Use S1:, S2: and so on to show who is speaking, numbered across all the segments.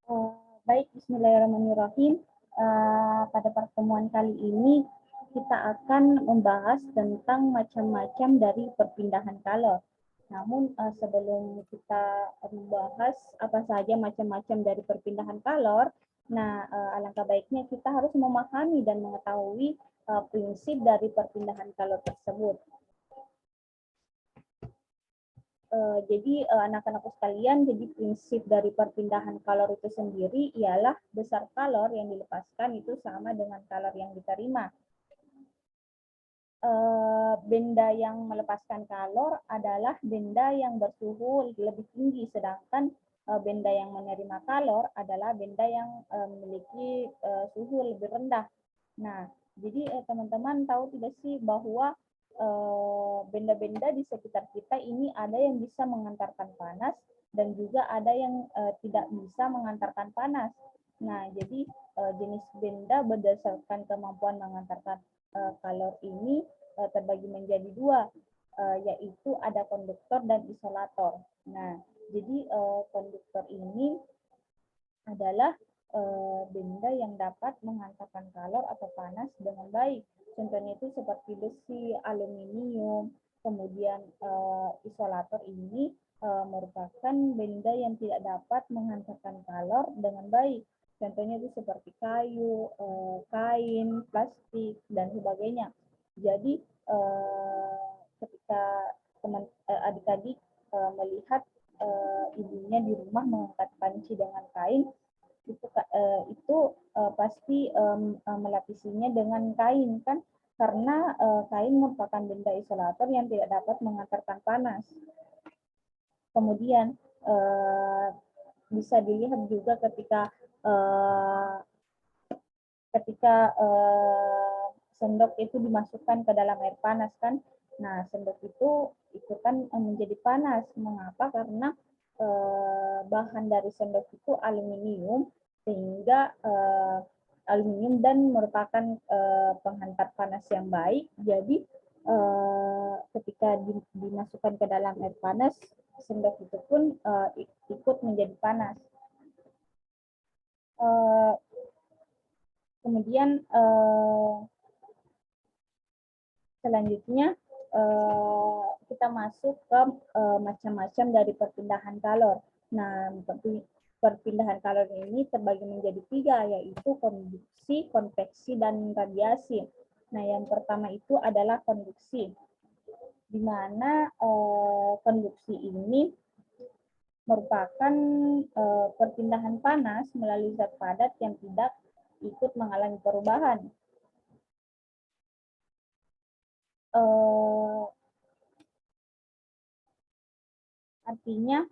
S1: Eh, Baik, Bismillahirrahmanirrahim. Pada pertemuan kali ini kita akan membahas tentang macam-macam dari perpindahan kalor. Namun sebelum kita membahas apa saja macam-macam dari perpindahan kalor, alangkah baiknya kita harus memahami dan mengetahui prinsip dari perpindahan kalor tersebut. Jadi anak-anakku sekalian, jadi prinsip dari perpindahan kalor itu sendiri ialah besar kalor yang dilepaskan itu sama dengan kalor yang diterima. Benda yang melepaskan kalor adalah benda yang bersuhu lebih tinggi, sedangkan benda yang menerima kalor adalah benda yang memiliki suhu lebih rendah. Nah, jadi teman-teman tahu tidak sih bahwa benda-benda di sekitar kita ini ada yang bisa mengantarkan panas dan juga ada yang tidak bisa mengantarkan panas. Nah, jadi jenis benda berdasarkan kemampuan mengantarkan kalor ini terbagi menjadi dua, yaitu ada konduktor dan isolator. Nah, jadi konduktor ini adalah benda yang dapat mengantarkan kalor atau panas dengan baik. Contohnya itu seperti besi, aluminium, kemudian isolator ini merupakan benda yang tidak dapat mengantarkan kalor dengan baik. Contohnya itu seperti kayu, kain, plastik, dan sebagainya. Jadi ketika adik-adik melihat ibunya di rumah mengangkat panci dengan kain, itu pasti melapisinya dengan kain kan, karena kain merupakan benda isolator yang tidak dapat mengantarkan panas. Kemudian bisa dilihat juga ketika sendok itu dimasukkan ke dalam air panas kan. Nah, sendok itu kan menjadi panas. Mengapa? Karena bahan dari sendok itu aluminium, sehingga aluminium dan merupakan penghantar panas yang baik. Jadi ketika dimasukkan ke dalam air panas, sendok itu pun ikut menjadi panas. Kemudian selanjutnya kita masuk ke macam-macam dari perpindahan kalor. Nah, perpindahan kalor ini terbagi menjadi tiga, yaitu konduksi, konveksi, dan radiasi. Nah, yang pertama itu adalah konduksi, di mana konduksi ini merupakan perpindahan panas melalui zat padat yang tidak ikut mengalami perubahan. Artinya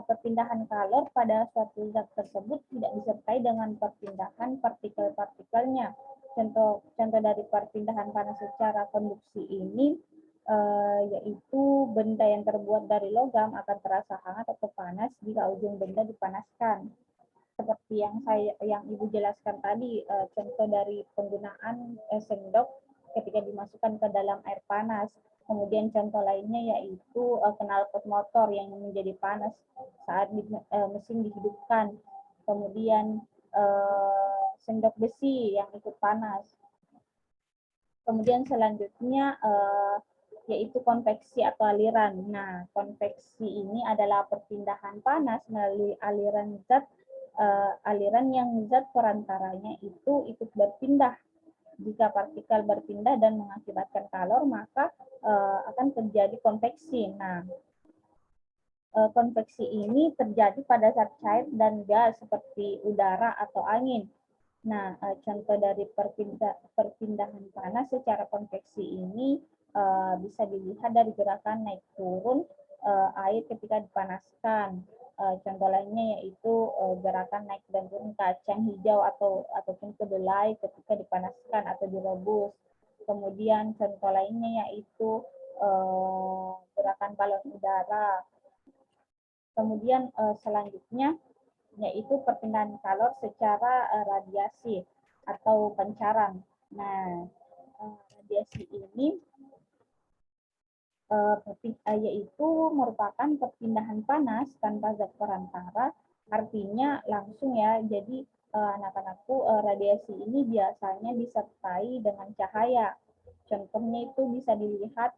S1: perpindahan kalor pada suatu zat tersebut tidak disertai dengan perpindahan partikel-partikelnya. Contoh dari perpindahan panas secara konduksi ini yaitu benda yang terbuat dari logam akan terasa hangat atau panas jika ujung benda dipanaskan. Seperti yang Ibu jelaskan tadi, contoh dari penggunaan sendok ketika dimasukkan ke dalam air panas. Kemudian contoh lainnya yaitu knalpot motor yang menjadi panas saat mesin dihidupkan. Kemudian sendok besi yang ikut panas. Kemudian selanjutnya yaitu konveksi atau aliran. Nah, konveksi ini adalah perpindahan panas melalui aliran zat, aliran yang zat perantaranya itu ikut berpindah. Jika partikel berpindah dan mengakibatkan kalor, maka akan terjadi konveksi. Nah, konveksi ini terjadi pada zat cair dan gas seperti udara atau angin. Nah, contoh dari perpindahan panas secara konveksi ini bisa dilihat dari gerakan naik turun air ketika dipanaskan. Contoh lainnya yaitu gerakan naik dan turun kacang hijau ataupun kedelai ketika dipanaskan atau direbus. Kemudian contoh lainnya yaitu gerakan balon udara. Kemudian selanjutnya yaitu perpindahan kalor secara radiasi atau pancaran. Nah, radiasi ini yaitu merupakan perpindahan panas tanpa zat perantara, artinya langsung ya. Jadi anak-anakku, radiasi ini biasanya disertai dengan cahaya. Contohnya itu bisa dilihat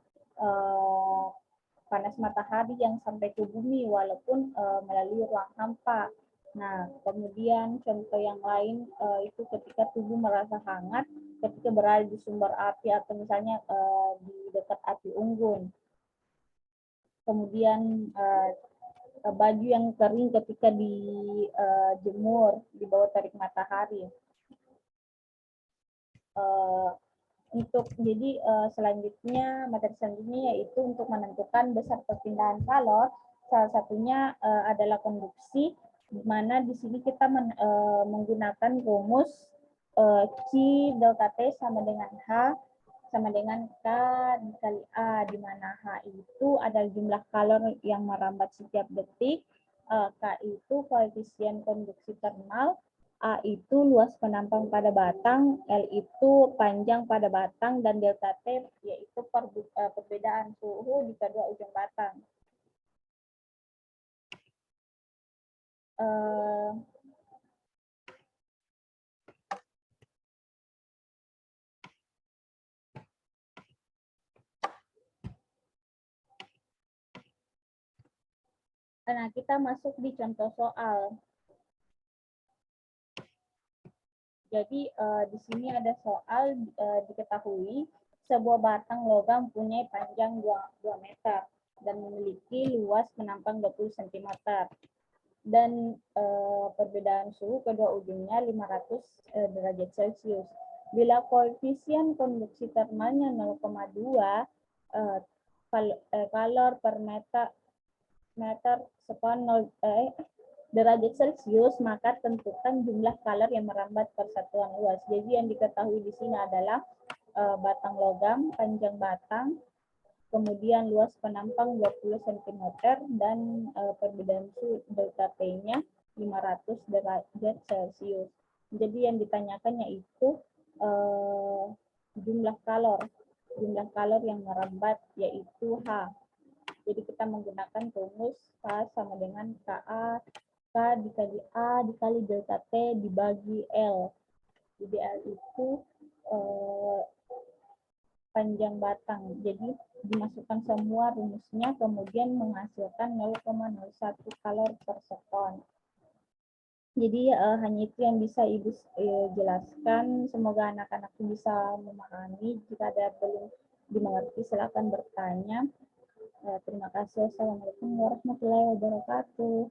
S1: panas matahari yang sampai ke bumi walaupun melalui ruang hampa. Nah, kemudian contoh yang lain itu ketika tubuh merasa hangat ketika berada di sumber api atau misalnya di dekat api unggun. Kemudian baju yang kering ketika dijemur di bawah terik matahari. Jadi selanjutnya materi selanjutnya yaitu untuk menentukan besar perpindahan kalor. Salah satunya adalah konduksi, di mana di sini kita menggunakan rumus Q delta T sama dengan H sama dengan K dikali A, di mana H itu adalah jumlah kalor yang merambat setiap detik, K itu koefisien konduksi termal, A itu luas penampang pada batang, L itu panjang pada batang, dan delta T yaitu perbedaan suhu di kedua ujung batang. Nah, kita masuk di contoh soal. Jadi di sini ada soal diketahui sebuah batang logam punya panjang 2 meter dan memiliki luas penampang 20 cm. Dan perbedaan suhu kedua ujungnya 500 derajat Celcius. Bila koefisien konduksi termalnya 0,2 kalor per meter sekon derajat Celcius, maka tentukan jumlah kalor yang merambat persatuan luas. Jadi yang diketahui di sini adalah batang logam, panjang batang, kemudian luas penampang 20 cm, dan perbedaan suhu delta T-nya 500 derajat Celcius. Jadi yang ditanyakan yaitu jumlah kalor yang merambat yaitu H. Jadi kita menggunakan rumus K sama dengan KA, K dikali A dikali delta T dibagi L. Jadi L itu panjang batang. Jadi dimasukkan semua rumusnya, kemudian menghasilkan 0,01 kalor per sekon. Jadi hanya itu yang bisa Ibu jelaskan. Semoga anak-anak bisa memahami. Jika ada belum dimengerti, silakan bertanya. Terima kasih. Assalamualaikum warahmatullahi wabarakatuh.